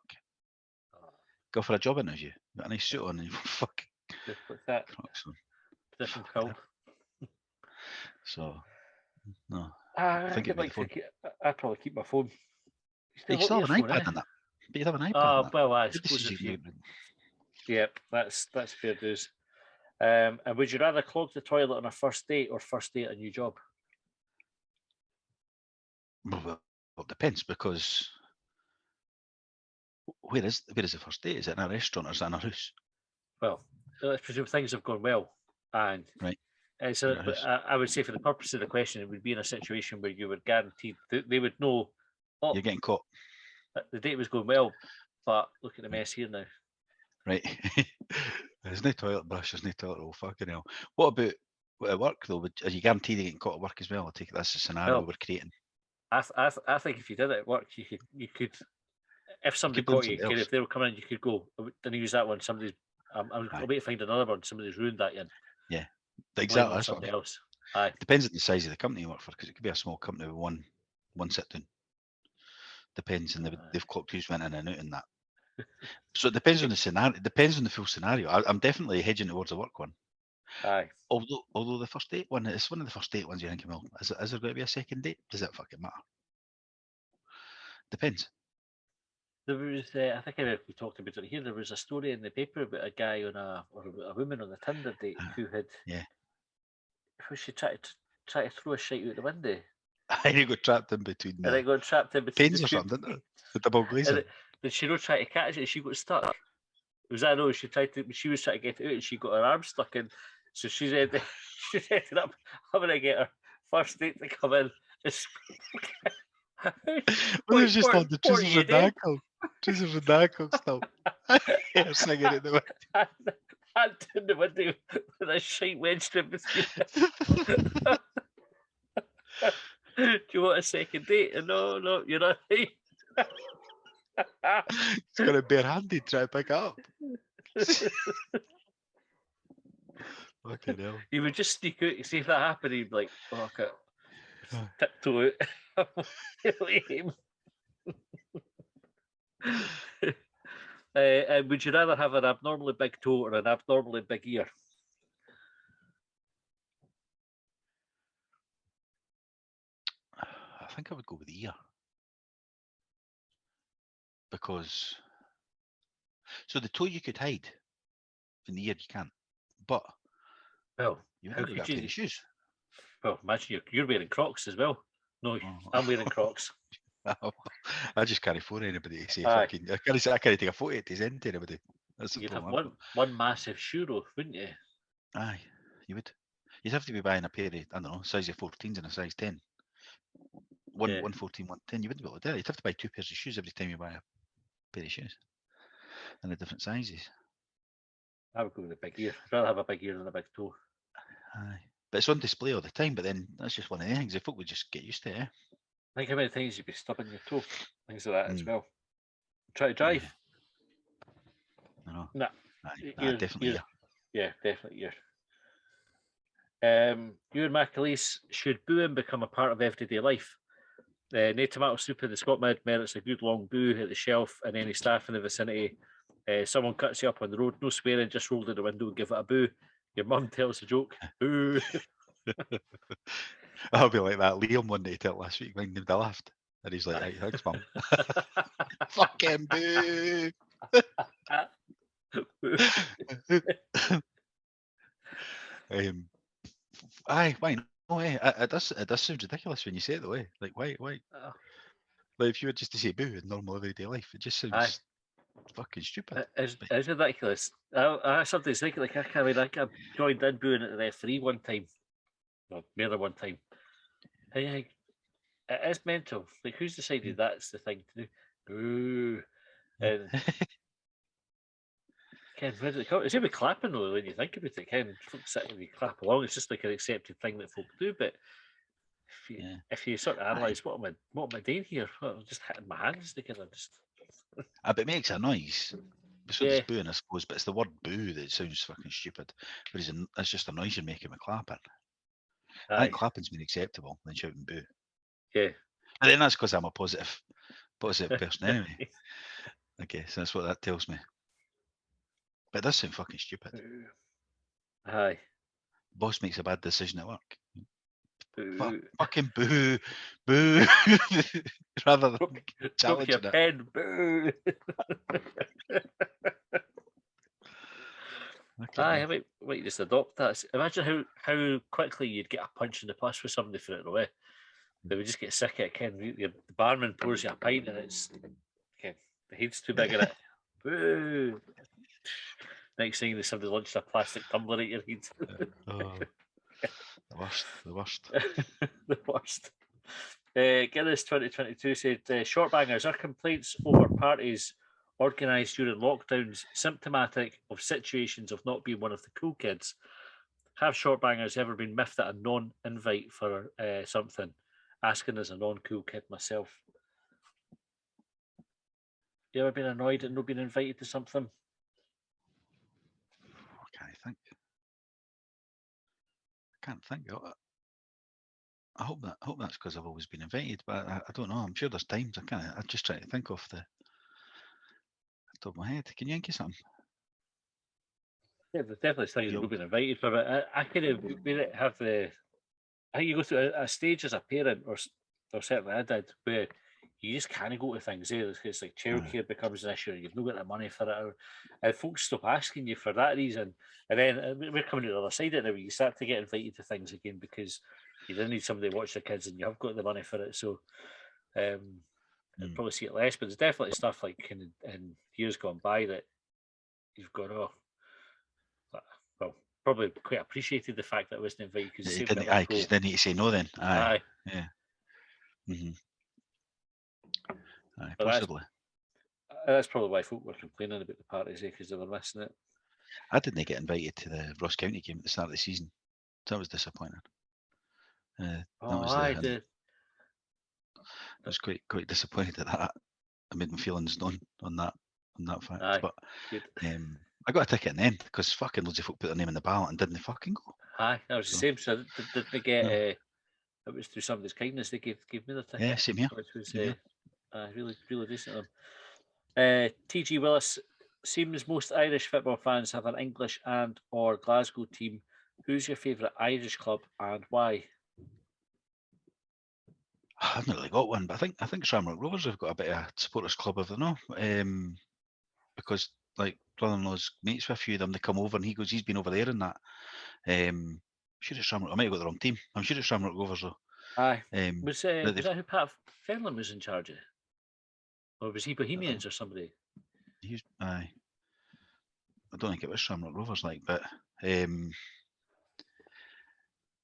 Go for a job interview. Got a nice suit on and you fuck With that Crocs on. different colour. So no. I think it'd be the phone. I'd probably keep my phone. You still have an iPad in that. But you'd have an iPad. Oh well, I suppose if you. Yep, that's fair dues. And would you rather clog the toilet on a first date or first date a new job? Well, it depends because where is the first date? Is it in a restaurant or is it in a house? Well, let's presume things have gone well, and right. So I would say for the purpose of the question, it would be in a situation where you were guaranteed they would know. Oh, you're getting caught. The date was going well, but look at the mess here now. Right. There's no toilet brush, there's no toilet roll, fucking hell. What about at work though? Are you guaranteed of getting caught at work as well? I take it that's the scenario we're creating. I think if you did it at work, you could if somebody caught you, if they were coming in, you could go, didn't use that one, somebody's I'll wait to find another one, somebody's ruined that in. Yeah. Exactly. That's somebody else. Aye. Depends on the size of the company you work for, because it could be a small company with one sit down. Depends, and they've clocked who's went in and out in that. So it depends on the scenario. It depends on the full scenario. I'm definitely hedging towards the work one. Aye. Although the first date one, it's one of the first date ones you're thinking, well, is there going to be a second date? Does it fucking matter? Depends. There was, I think we talked about it here. There was a story in the paper about a guy or a woman on a Tinder date who had, who she tried to throw a shite out the window. And he got trapped in between. And I got trapped in between panes or something, didn't it? The double glazing. Did she not try to catch it? She got stuck. It was I know she was trying to get it out, and she got her arm stuck in. So she ended up having to get her first date to come in. Well, it was just on the Choosers and Knuckles. Choosers and Knuckles stuff. You're singing it the way. Hand in the window with a shite wedged in between. Do you want a second date? No, you're not right. It's got a bare-handed try to pick it up. Fucking hell. You would just sneak out, see if that happened, you'd be like, oh, okay. Tiptoe out. Would you rather have an abnormally big toe or an abnormally big ear? I think I would go with the ear. Because so the toe you could hide, in the ear you can't. But you haven't got a pair of shoes. Well, imagine you're wearing Crocs as well. No, I'm wearing Crocs. I just can't afford anybody to say I can't take a photo to send to anybody. That's You'd have one massive shoe though, wouldn't you? Aye, you would. You'd have to be buying a pair of, I don't know, size of 14s and a size 10. One 14, 1 10. You wouldn't be able to do it. You'd have to buy 2 pairs of shoes every time you buy a pair of shoes. And the different sizes. I would go with a big ear. I'd rather have a big ear than a big toe. Aye. But it's on display all the time, but then that's just one of the things. If folk would just get used to it, eh? Think how many times you'd be stubbing your toe. Things like that as well. Try to drive. No. Nah. Definitely ear. Yeah, definitely ear. You and Macaleese, should booing become a part of everyday life? No tomato soup in the Scott Mid merits a good long boo at the shelf, and any staff in the vicinity. Someone cuts you up on the road, no swearing, just roll to the window and give it a boo. Your mum tells a joke, boo. I'll be like that Liam one day till last week when they laughed. And he's like, hey, thanks, mum. Fucking boo. Aye, why not? It does sound ridiculous when you say it the way. Like, why? Oh, Like, if you were just to say boo in normal everyday life, it just sounds aye. fucking stupid. It's But ridiculous. I sometimes think like I joined in booing at the referee one time, or more than one time. And you're like, it is mental. Like, who's decided that's the thing to do? Boo. And Ken, where did it come? It's even clapping though when you think about it. Ken, folks sit and you clap along. It's just like an accepted thing that folk do. But Yeah. if you sort of analyse what am I doing here? Well, I'm just hitting my hands together. But it makes a noise. So Yeah. does booing, I suppose, but it's the word boo that sounds fucking stupid. Whereas it's just a noise you're making with clapping. I Aye. think clapping's been acceptable than shouting boo. Yeah. But then that's because I'm a positive person anyway. I guess that's what that tells me. But it does sound fucking stupid. Aye. Boss makes a bad decision at work. Boo. Fucking boo, boo, rather than Broke your challenging it. pen. Boo. Aye, I might just adopt that. Imagine how quickly you'd get a punch in the puss with somebody for it away. They would just get sick of it. Ken, the barman pours you a pint and it's Ken, the head's too big in it. Boo. Next thing there's somebody launched a plastic tumbler at your head. Oh, the worst. The worst. Guinness 2022 said, Shortbangers, are complaints over parties organised during lockdowns symptomatic of situations of not being one of the cool kids? Have Shortbangers ever been miffed at a non-invite for something? Asking as a non-cool kid myself. You ever been annoyed at not being invited to something? I can't think. I hope that's because I've always been invited, but I don't know. I'm sure there's times I'm just trying to think off the top of my head. Can you think of something? Yeah, there's definitely things you've been invited for, but I kind of have the. I think you go through a stage as a parent, or certainly I did, where you just can't go to things. It's like childcare becomes an issue, and you've not got the money for it, and folks stop asking you for that reason. And then we're coming to the other side of it now. You start to get invited to things again because you don't need somebody to watch the kids, and you have got the money for it. So I'd probably see it less, but there's definitely stuff like in years gone by that you've gone, oh, well, probably quite appreciated the fact that I wasn't invited because You didn't need to say no then. Aye. Yeah. Aye, possibly. That's probably why folk were complaining about the parties because they were missing it. I didn't get invited to the Ross County game at the start of the season. So that was disappointing. I was quite disappointed at that. I made my feelings known on that fact. Aye, but good. I got a ticket in the end because fucking loads of folk put their name in the ballot and didn't fucking go. Aye, that was the same. So did they get? It was through somebody's kindness. They gave me the ticket. Yeah, same here. Which was really decent of them. TG Willis, seems most Irish football fans have an English and or Glasgow team. Who's your favourite Irish club and why? I haven't really got one, but I think Shamrock Rovers have got a bit of a supporters club of them, because like brother-in-law's mates with a few of them. They come over and he goes, he's been over there and that. I'm sure it's Shamrock. I might have got the wrong team. I'm sure it's Shamrock Rovers though. Aye. Was that who Pat Fenlon was in charge of? Or was he Bohemians or somebody? Aye. I don't think it was Shamrock Rovers, but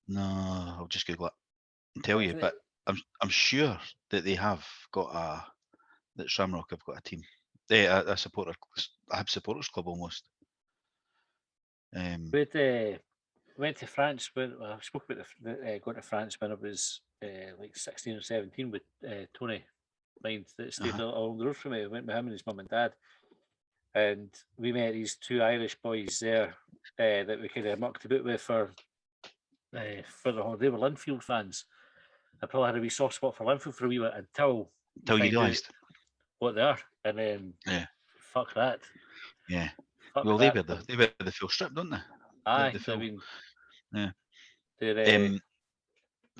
no, I'll just Google it and tell you. But I'm sure that they have got that Shamrock have got a team. A supporter, a Hibs supporters club almost. Went to France when I spoke about going to France when I was like 16 or 17 with Tony Mind that stayed along the road from me. I went with him and his mum and dad, and we met these two Irish boys there that we kind of mucked about with for the holiday. They were Linfield fans. I probably had a wee soft spot for Linfield for a wee bit until you realised what they are, and then fuck that. Yeah. Well, they were the full strip, don't they? Aye,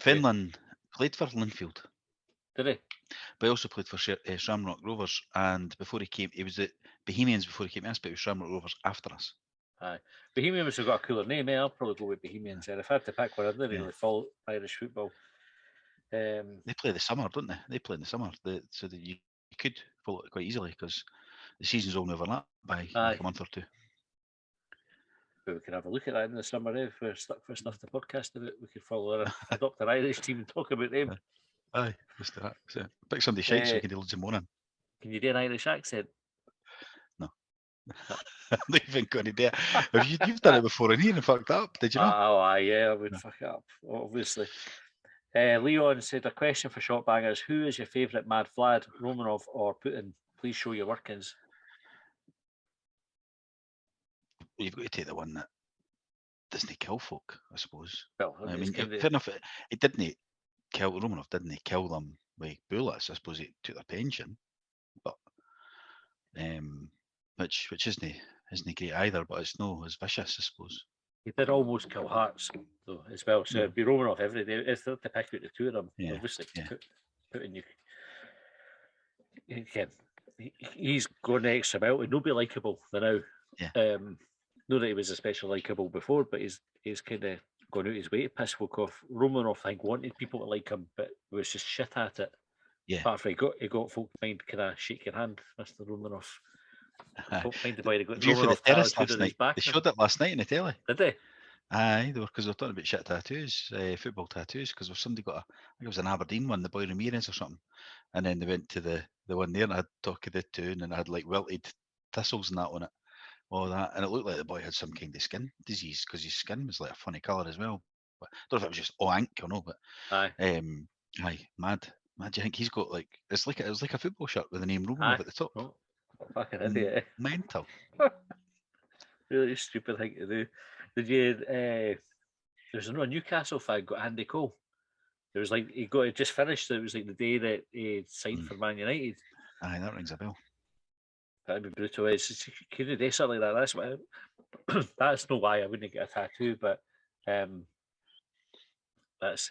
Fenlon played for Linfield. Did he? But he also played for Shamrock Rovers, and before he came, he was at Bohemians before he came to us, but it was Shamrock Rovers after us. Aye. Bohemian must have got a cooler name, I'll probably go with Bohemians. And if I had to pick one, I didn't Yeah. really follow Irish football. They play the summer, don't they? They play in the summer, so that you could follow it quite easily because the seasons only overlap by Aye. like a month or two. But we can have a look at that in the summer. If we're stuck for stuff to podcast about, we could follow adopt an Irish team and talk about them. Aye, let's do that. So pick somebody shite so we can do loads of moaning. Can you do an Irish accent? No. I'm not even going to do it. You've done it before in here and fucked up, did you not? Oh, aye, yeah, I would fuck it up, obviously. Leon said, a question for Shortbangers. Who is your favourite Mad Vlad, Romanov or Putin? Please show your workings. Well, you've got to take the one that doesn't kill folk, I suppose. Well, I mean, fair enough, it didn't kill, Romanov didn't kill them with bullets. I suppose he took their pension, but which isn't great either, but it's no as vicious, I suppose. He did almost kill Hearts, though, as well. So it'd be Romanov every day. If they had to pick out the two of them, obviously, Putin, he's going the extra mile. And nobody likeable for now. Yeah. Not that he was especially likeable before, but he's kind of gone out his way to piss folk off. Romanov, I think, wanted people to like him, but was just shit at it. Yeah. Apart from he got folk to mind, can I shake your hand, Mr. Romanov? Folk mind the boy that got View for the Romanov terrace tattooed last on his night. back. They showed it last night in the telly. Did they? Aye, because they were talking about shit tattoos, football tattoos, because somebody got I think it was an Aberdeen one, the Boy Ramirez or something, and then they went to the one there and I had talk of the tune and I had like wilted thistles and that on it, all that, and it looked like the boy had some kind of skin disease because his skin was like a funny colour as well. But I don't know if it was just ink or no, but Aye. Aye, mad. Do you think he's got like it was like a football shirt with the name Romanov at the top? Oh, fucking idiot. Mental. Really stupid thing to do. Did you? There's a Newcastle fan got Andy Cole. It was like it just finished. It was like the day that he signed for Man United. Aye, that rings a bell. That'd be brutal. It's can you do something like that? That's why. That's no why I wouldn't get a tattoo, but that's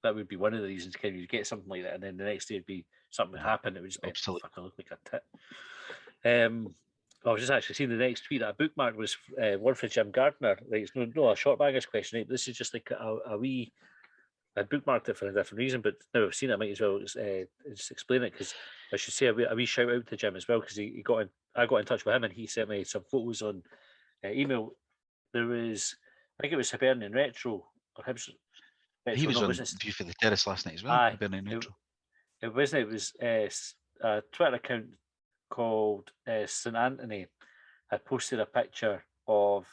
that would be one of the reasons. Can you get something like that, and then the next day it'd be something would happen. It would just be fucking look like a tit. I was just actually seeing the next tweet that I bookmarked was one for Jim Gardner. Like, it's no a Shortbangers question. Right? This is just like a wee. I bookmarked it for a different reason, but now I've seen it, I might as well just explain it because I should say a wee shout out to Jim as well because he got in. I got in touch with him and he sent me some photos on email. There was, I think it was Hibernian Retro or Hibs. He was on View for the Terrace last night as well. Hibernian Retro. It was a Twitter account called St Anthony had posted a picture of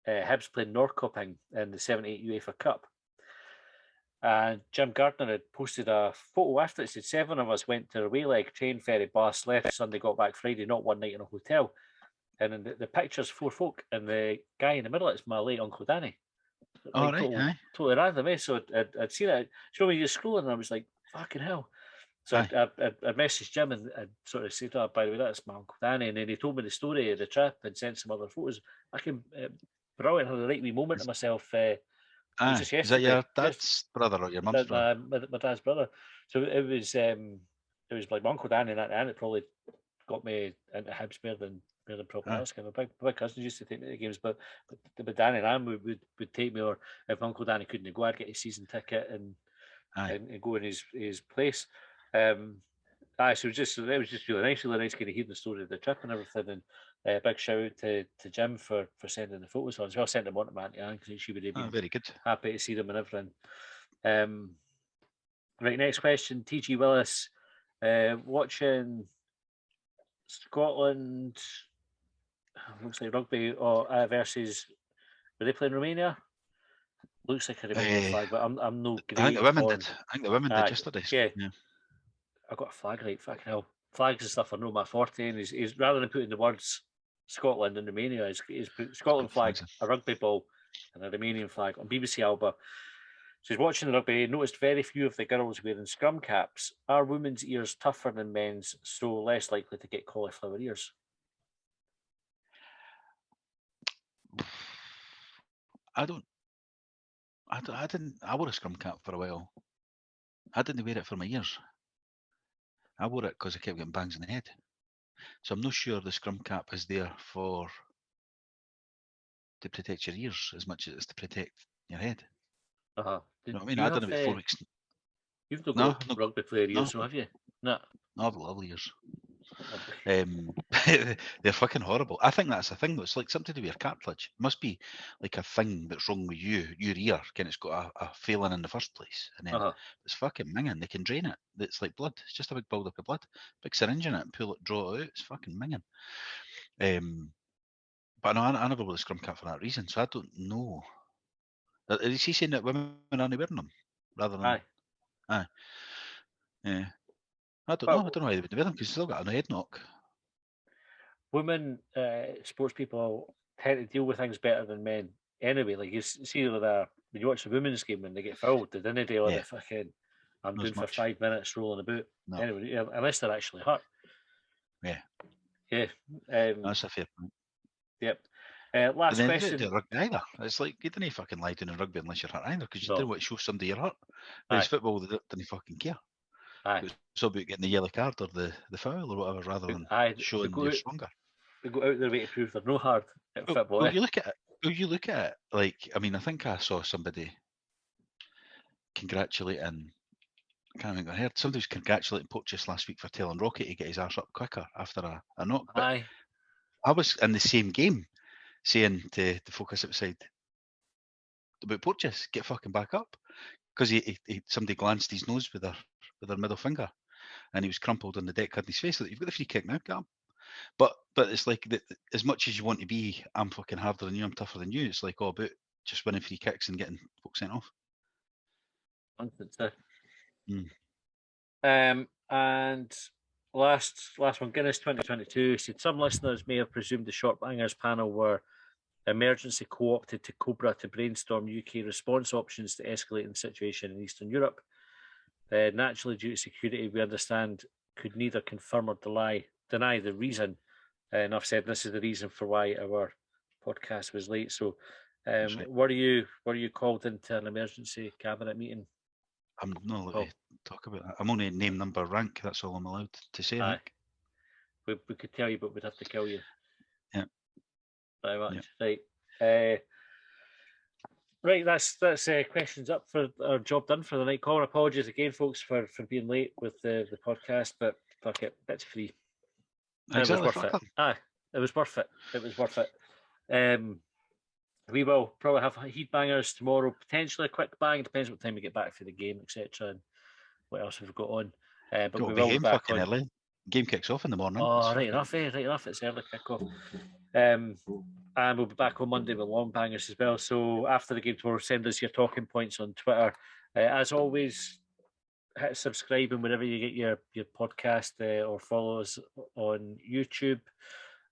Hibs playing Norrköping in the 78 UEFA Cup. And Jim Gardner had posted a photo after it. Said 7 of us went to the away leg, train, ferry, bus, left Sunday, got back Friday, not one night in a hotel. And in the picture's 4 folk, and the guy in the middle is my late Uncle Danny. Like, totally random, eh? So I'd seen it. You know, when you're scrolling, and I was like, fucking hell. So I messaged Jim and sort of said, oh, by the way, that's my Uncle Danny. And then he told me the story of the trip and sent some other photos. I can brilliant, had a right wee moment to myself. Is that your dad's brother or your mum's brother? My dad's brother. So it was like my Uncle Danny and it probably got me into Hibs more than probably else. My cousins used to take me to the games, but Danny and Anne would take me, or if Uncle Danny couldn't go, I'd get a season ticket and go in his place. So it was just really nice kind of hearing the story of the trip and everything. And big shout out to Jim for sending the photos on as well. Sent them on to my auntie Anne because she would have been very good. Happy to see them and everything. Right, next question. TG Willis, watching Scotland. Looks like rugby versus. Were they playing Romania? Looks like a Romanian flag, but I'm no great. I think the women did yesterday. Yeah. I got a flag right. Fucking hell, flags and stuff are no my forte. And he's rather than putting the words Scotland and Romania, he's put Scotland flag, a rugby ball, and a Romanian flag on BBC Alba. So he's watching the rugby. Noticed very few of the girls wearing scrum caps. Are women's ears tougher than men's, so less likely to get cauliflower ears? I wore a scrum cap for a while. I didn't wear it for my ears. I wore it because I kept getting bangs in the head. So I'm not sure the scrum cap is there for to protect your ears as much as it's to protect your head. Uh-huh. You know what I mean? I done it about 4 weeks. You've not No, got no, rugby player no. ears, so have you? No. I have lovely ears. Lovely. They're fucking horrible. I think that's a thing though. It's like something to do with your cartilage. It must be like a thing that's wrong with your ear. Can it's got a failing in the first place, and then it's fucking minging. They can drain it. It's like blood. It's just a big build up of blood. Big syringe in it, and pull it, draw it out. It's fucking minging. But no, I never wore the scrum cap for that reason. So I don't know. Is he saying that women aren't wearing them rather than? Aye. Yeah. I don't know. I don't know why they would wear them because they still got a head knock. Women, sports people tend to deal with things better than men anyway. Like you see when you watch the women's game when they get fouled, they didn't deal with it fucking. I'm doing for 5 minutes rolling about. No. Anyway, unless they're actually hurt. Yeah. Yeah. That's a fair point. Yep. Last question. They rugby either. It's like you didn't fucking lie down in rugby unless you're hurt either because you didn't want to show somebody you're hurt. Whereas football, they didn't fucking care. It's all about getting the yellow card or the foul or whatever rather than showing you're stronger. They go out their way to prove they're no hard at football. Well, you look at it. Like, I mean, I think I saw somebody congratulating. I can't remember. I heard somebody was congratulating Porteous last week for telling Rocky to get his arse up quicker after a knock. But I was in the same game saying to focus outside about Porteous, get fucking back up, because he somebody glanced his nose with their middle finger, and he was crumpled on the deck, had his face. Like, you've got the free kick now, get him. But it's like as much as you want to be, I'm fucking harder than you, I'm tougher than you. It's like all about just winning free kicks and getting folks sent off. And last one, Guinness 2022 said some listeners may have presumed the Shortbangers panel were emergency co-opted to Cobra to brainstorm UK response options to escalating the situation in Eastern Europe. Naturally, due to security, we understand could neither confirm or deny the reason. And I've said this is the reason for why our podcast was late. So, were you called into an emergency cabinet meeting? I'm not allowed to talk about that. I'm only name, number, rank. That's all I'm allowed to say. We could tell you, but we'd have to kill you. Yeah. Very much. Yeah. Right. That's questions up for our job done for the night. Colin, apologies again, folks, for being late with the podcast, but fuck it, it's free. Exactly. It was worth it. It was worth it. It was worth it. We will probably have Heatbangers tomorrow, potentially a quick bang. Depends what time we get back for the game, etc. And what else have we got on? But we will be back on. Early. Game kicks off in the morning. Oh, right enough, Right enough. It's early kick-off. And we'll be back on Monday with Longbangers as well. So after the game tomorrow, send us your talking points on Twitter. As always, hit subscribe and wherever you get your podcast or follow us on YouTube.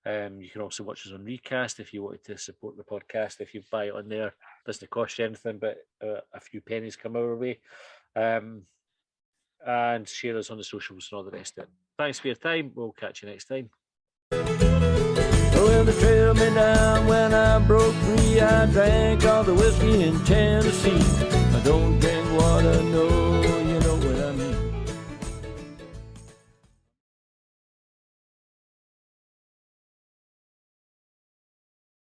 You can also watch us on Recast if you wanted to support the podcast. If you buy it on there, it doesn't cost you anything, but a few pennies come our way. And share us on the socials and all the rest of it. Thanks for your time. We'll catch you next time. Well, they trailed me down when I broke free. I drank all the whiskey in town.